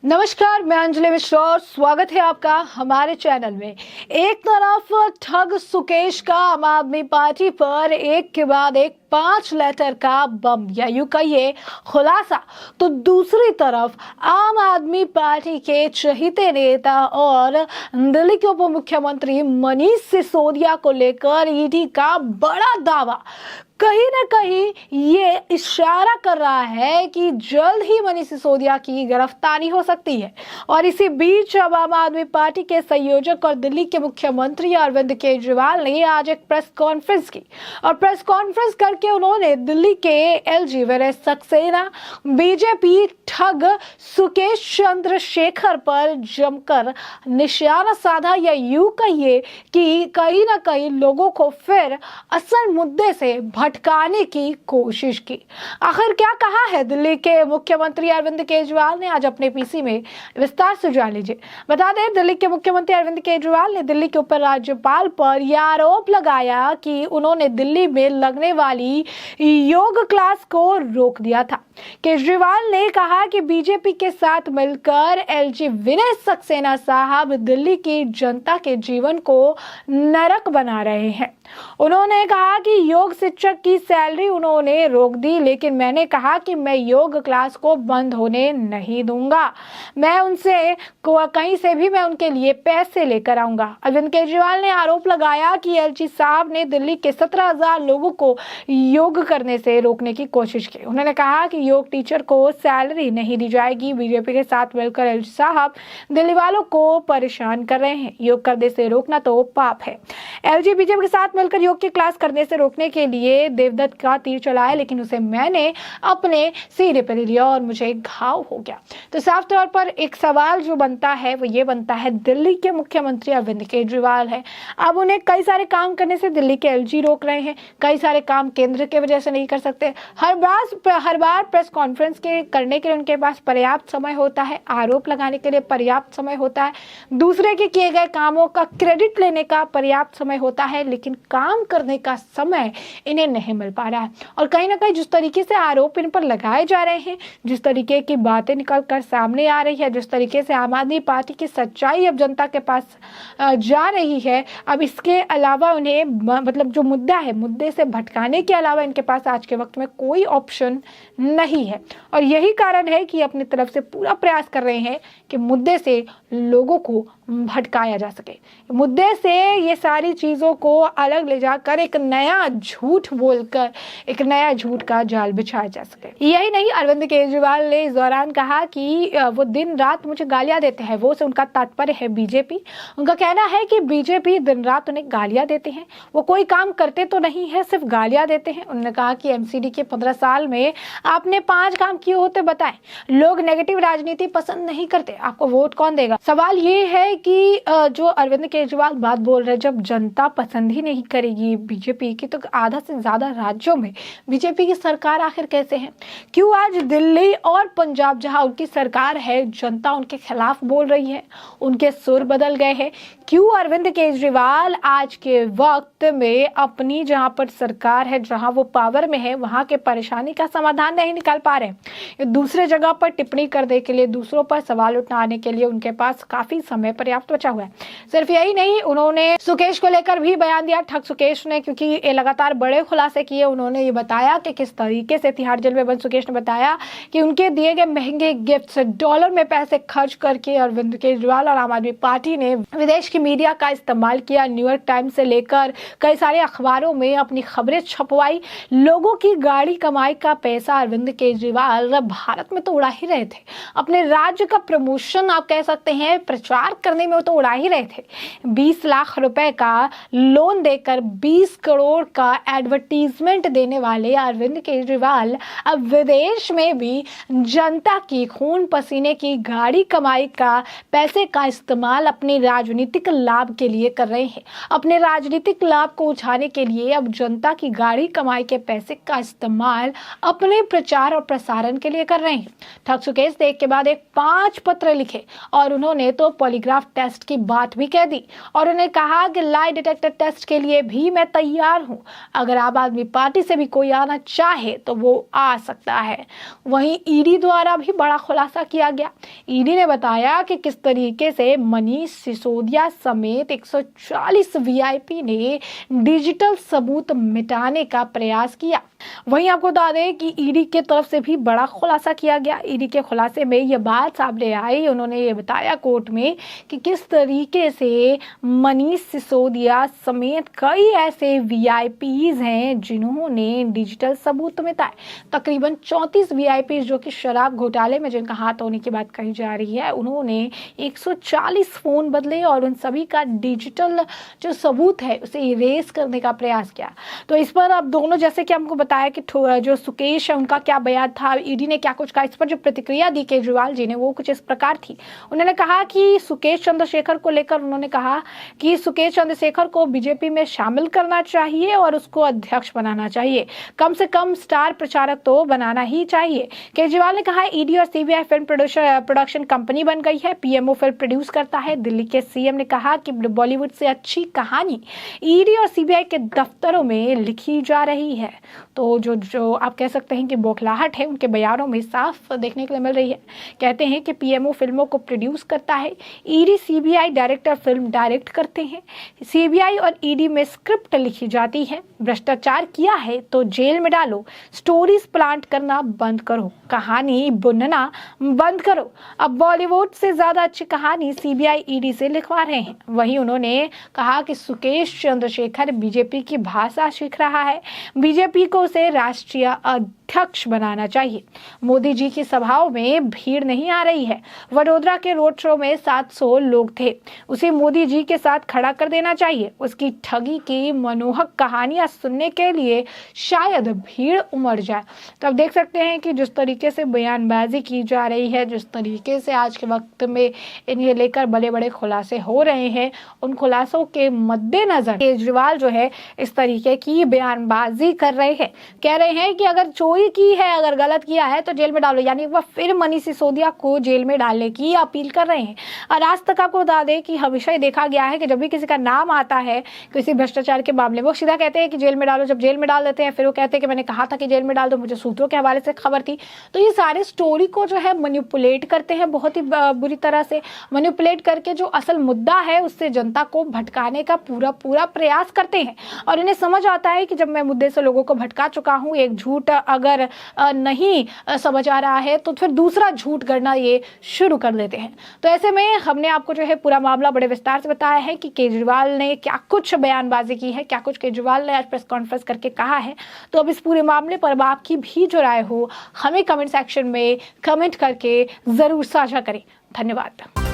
नमस्कार, मैं अंजलि मिश्रा और स्वागत है आपका हमारे चैनल में। एक तरफ ठग सुकेश का आम आदमी पार्टी पर एक के बाद एक 5 लेटर का बम या यूं कहिए खुलासा, तो दूसरी तरफ आम आदमी पार्टी के चहीते नेता और दिल्ली के उप मुख्यमंत्री मनीष सिसोदिया को लेकर ईडी का बड़ा दावा कहीं ना कहीं ये इशारा कर रहा है कि जल्द ही मनीष सिसोदिया की गिरफ्तारी हो सकती है। और इसी बीच अब आम आदमी पार्टी के संयोजक और दिल्ली के मुख्यमंत्री अरविंद केजरीवाल ने आज एक प्रेस कॉन्फ्रेंस की और प्रेस कॉन्फ्रेंस करके उन्होंने दिल्ली के एलजी वीरेश सक्सेना, बीजेपी ठग सुकेश चंद्रशेखर पर जमकर निशाना साधा या यूं कहिए कि कहीं ना कहीं लोगों को फिर असल मुद्दे से भटकाने की कोशिश की। आखिर क्या कहा है दिल्ली के मुख्यमंत्री अरविंद केजरीवाल ने, आज अपने पीसी में विस्तार से जान लीजिए। बता दें, दिल्ली के मुख्यमंत्री अरविंद केजरीवाल ने दिल्ली के उप राज्यपाल पर यह आरोप लगाया कि उन्होंने दिल्ली में लगने वाली योग क्लास को रोक दिया था। केजरीवाल ने कहा कि बीजेपी के साथ मिलकर एलजी वीरेश सक्सेना साहब दिल्ली की जनता के जीवन को नरक बना रहे हैं। उन्होंने कहा कि योग शिक्षक की सैलरी उन्होंने रोक दी, लेकिन मैंने कहा कि मैं योग क्लास को बंद होने नहीं दूंगा। मैं उनसे कहीं से भी मैं उनके लिए पैसे लेकर आऊंगा। अरविंद केजरीवाल ने आरोप लगाया कि एलजी साहब ने दिल्ली के 17,000 लोगों को योग करने से रोकने की कोशिश की। उन्होंने कहा कि योग टीचर को सैलरी नहीं दी जाएगी। बीजेपी के साथ मिलकर एलजी साहब दिल्ली वालों को परेशान कर रहे हैं। योग करने से रोकना तो पाप है। एलजी बीजेपी के साथ मिलकर योग की क्लास करने से रोकने के लिए देवदत्त का तीर चलाया, लेकिन उसे मैंने अपने सीने पर लिया और मुझे घाव हो गया। तो साफ तौर पर एक सवाल जो बनता है वो ये बनता है, दिल्ली के मुख्यमंत्री अरविंद केजरीवाल है। अब उन्हें कई सारे काम करने से दिल्ली के एलजी रोक रहे हैं, कई सारे काम केंद्र के वजह से नहीं कर सकते। हर बार प्रेस कॉन्फ्रेंस के करने के लिए उनके पास पर्याप्त समय होता है, आरोप लगाने के लिए पर्याप्त समय होता है, दूसरे के किए गए कामों का क्रेडिट लेने का पर्याप्त समय होता है, लेकिन काम करने का समय इन्हें नहीं मिल पा रहा है। और कहीं ना कहीं जिस तरीके से आरोप इन पर लगाए जा रहे हैं, जिस तरीके की बातें निकल कर सामने आ रही है, जिस तरीके से आम आदमी पार्टी की सच्चाई अब जनता के पास जा रही है, अब इसके अलावा उन्हें मतलब जो मुद्दा है, मुद्दे से भटकाने के अलावा इनके पास आज के वक्त में कोई ऑप्शन नहीं है। और यही कारण है कि अपनी तरफ से पूरा प्रयास कर रहे हैं कि मुद्दे से लोगों को भटकाया जा सके, मुद्दे से ये सारी चीज़ों को अलग ले जाकर एक नया झूठ बोलकर एक नया झूठ का जाल बिछाया जा सके। यही नहीं, अरविंद केजरीवाल ने इस दौरान कहा कि वो दिन रात मुझे गालियां देते हैं। वो से उनका तात्पर्य है बीजेपी। उनका कहना है कि बीजेपी दिन रात उन्हें गालियां देते हैं, वो कोई काम करते तो नहीं है, सिर्फ गालियां देते हैं। उन्होंने कहा कि एमसीडी के 15 साल में आपने 5 काम किए होते बताएं। लोग नेगेटिव राजनीति पसंद नहीं करते, आपको वोट कौन देगा? सवाल ये है कि जो अरविंद केजरीवाल बात बोल रहे हैं, जब जनता पसंद ही नहीं करेगी बीजेपी की, तो आधा से ज्यादा राज्यों में बीजेपी की सरकार आखिर कैसे है? क्यों आज दिल्ली और पंजाब जहां उनकी सरकार है, जनता उनके खिलाफ बोल रही है, उनके सुर बदल गए हैं? क्यों अरविंद केजरीवाल आज के वक्त में अपनी जहां पर सरकार है, जहां वो पावर में है, वहां के परेशानी का समाधान नहीं निकाल पा रहे? दूसरे जगह पर टिप्पणी करने के लिए, दूसरों पर सवाल उठाने के लिए उनके पास काफी समय पर्याप्त बचा हुआ है। सिर्फ यही नहीं, उन्होंने सुकेश को लेकर भी बयान दिया, ठग सुकेश ने, क्योंकि ये लगातार बड़े खुलासे किए। उन्होंने ये बताया कि किस तरीके से तिहाड़ जेल में बंद सुकेश ने बताया कि उनके दिए गए महंगे गिफ्ट्स, डॉलर में पैसे खर्च करके अरविंद केजरीवाल और आम आदमी पार्टी ने विदेश की मीडिया का इस्तेमाल किया। न्यूयॉर्क टाइम्स से लेकर कई सारे अखबारों में अपनी खबरें छपवाई। लोगों की गाड़ी कमाई का पैसा अरविंद केजरीवाल भारत में तो उड़ा ही रहे थे। अपने राज्य का प्रमोशन आप कह सकते हैं, प्रचार करने में वो तो उड़ा ही रहे थे। 20 लाख रुपए का लोन देकर 20 करोड़ का एडवर्टीजमेंट देने वाले अरविंद केजरीवाल अब विदेश में भी जनता की खून पसीने की गाड़ी कमाई का पैसे का इस्तेमाल अपने राजनीतिक लाभ के लिए कर रहे हैं। अपने राजनीतिक लाभ को उठाने के लिए अब जनता की गाड़ी कमाई के पैसे का इस्तेमाल अपने प्रचार और प्रसारण के लिए कर रहे हैं। ठग सुकेश ने एक के बाद एक 5 पत्र लिखे और उन्होंने तो पॉलीग्राफ टेस्ट की बात भी कह दी और उन्होंने कहा कि लाई डिटेक्टर टेस्ट के लिए भी मैं तैयार हूं। अगर आम आदमी पार्टी से भी कोई आना चाहे तो वो आ सकता है। वहीं ईडी द्वारा भी बड़ा खुलासा किया गया। ईडी ने बताया कि किस तरीके से मनीष सिसोदिया समेत 140 वीआईपी ने डिजिटल सबूत मिटाने का प्रयास किया। वहीं आपको बता दें कि ईडी के तरफ से भी बड़ा खुलासा किया गया। ईडी के खुलासे में यह बात सामने आई। उन्होंने ये बताया कोर्ट में कि किस तरीके से मनीष सिसोदिया समेत कई ऐसे वीआईपीज हैं जिन्होंने डिजिटल सबूत मिटाए। तकरीबन 34 वीआईपीज जो कि शराब घोटाले में जिनका हाथ होने की बात कही जा रही है, उन्होंने 140 फोन बदले और उन सभी का डिजिटल जो सबूत है उसे इरेज करने का प्रयास किया। तो इस पर अब दोनों, जैसे कि हमको बताया कि जो सुकेश है उनका क्या बयान था, ईडी ने क्या कुछ कहा, इस पर जो प्रतिक्रिया दी केजरीवाल जी ने वो कुछ इस प्रकार थी। उन्होंने कहा कि सुकेश चंद्रशेखर को लेकर उन्होंने कहा कि सुकेश चंद्रशेखर को बीजेपी में शामिल करना चाहिए और उसको अध्यक्ष बनाना चाहिए, कम से कम स्टार प्रचारक तो बनाना ही चाहिए। केजरीवाल ने कहा ईडी और सीबीआई फिल्म प्रोडक्शन कंपनी बन गई है, पीएमओ फिल्म प्रोड्यूस करता है। दिल्ली के सीएम ने कहा कि बॉलीवुड से अच्छी कहानी ईडी और सीबीआई के दफ्तरों में लिखी जा रही है। तो जो आप कह सकते हैं कि बौखलाहट है उनके बयानों में साफ देखने के लिए मिल रही है। कहते हैं कि पीएमओ फिल्मों को प्रोड्यूस करता है, ED CBI director film direct करते हैं, सीबीआई और ईडी में स्क्रिप्ट लिखी जाती है। भ्रष्टाचार किया है तो जेल में डालो, स्टोरीज प्लांट करना बंद करो, कहानी बुनना बंद करो। अब बॉलीवुड से ज्यादा अच्छी कहानी सीबीआई ईडी से लिखवा रहे हैं। वहीं उन्होंने कहा कि सुकेश चंद्रशेखर बीजेपी की भाषा सीख रहा है, बीजेपी को उसे राष्ट्रीय अध्यक्ष बनाना चाहिए। मोदी जी की सभाओं में भीड़ नहीं आ रही है। वडोदरा के रोड शो में 700 लोग थे, उसे मोदी जी के साथ खड़ा कर देना चाहिए। उसकी ठगी की मनोहक कहानियां सुनने के लिए शायद भीड़ उमड़ जाए। तो आप देख सकते हैं कि जिस तरीके से बयानबाजी की जा रही है, जिस तरीके से आज के वक्त में इन्हें लेकर बड़े बड़े खुलासे हो रहे हैं, उन खुलासों के मद्देनजर केजरीवाल जो है इस तरीके की बयानबाजी कर रहे हैं। कह रहे हैं कि अगर चोरी की है, अगर गलत किया है तो जेल में डालो, यानी वह फिर मनीष सिसोदिया को जेल में डालने की अपील कर रहे हैं। और आज तक आपको बता दें कि हमेशा ही देखा गया है कि जब भी किसी का नाम आता है किसी भ्रष्टाचार के मामले में, वो सीधा कहते हैं कि जेल में डालो। जब जेल में डाल देते हैं फिर वो कहते हैं कि मैंने कहा था कि जेल में डाल दो, मुझे सूत्रों के हवाले से खबर थी। तो ये सारे स्टोरी को जो है मैनिपुलेट करते हैं, बहुत ही बुरी तरह से मैनिपुलेट करके जो असल मुद्दा है उससे जनता को भटकाने का पूरा प्रयास करते हैं। और इन्हें समझ आता है कि जब मैं मुद्दे से लोगों को भटका चुका हूं, एक झूठ अगर नहीं समझ आ रहा है तो फिर दूसरा झूठ गढ़ना ये शुरू कर देते हैं। तो ऐसे में हमने आपको जो है पूरा मामला बड़े विस्तार से बताया है कि केजरीवाल ने क्या कुछ बयानबाजी की है, क्या कुछ केजरीवाल ने आज प्रेस कॉन्फ्रेंस करके कहा है। तो अब इस पूरे मामले पर आपकी भी जो राय हो हमें कमेंट सेक्शन में कमेंट करके जरूर साझा करें। धन्यवाद।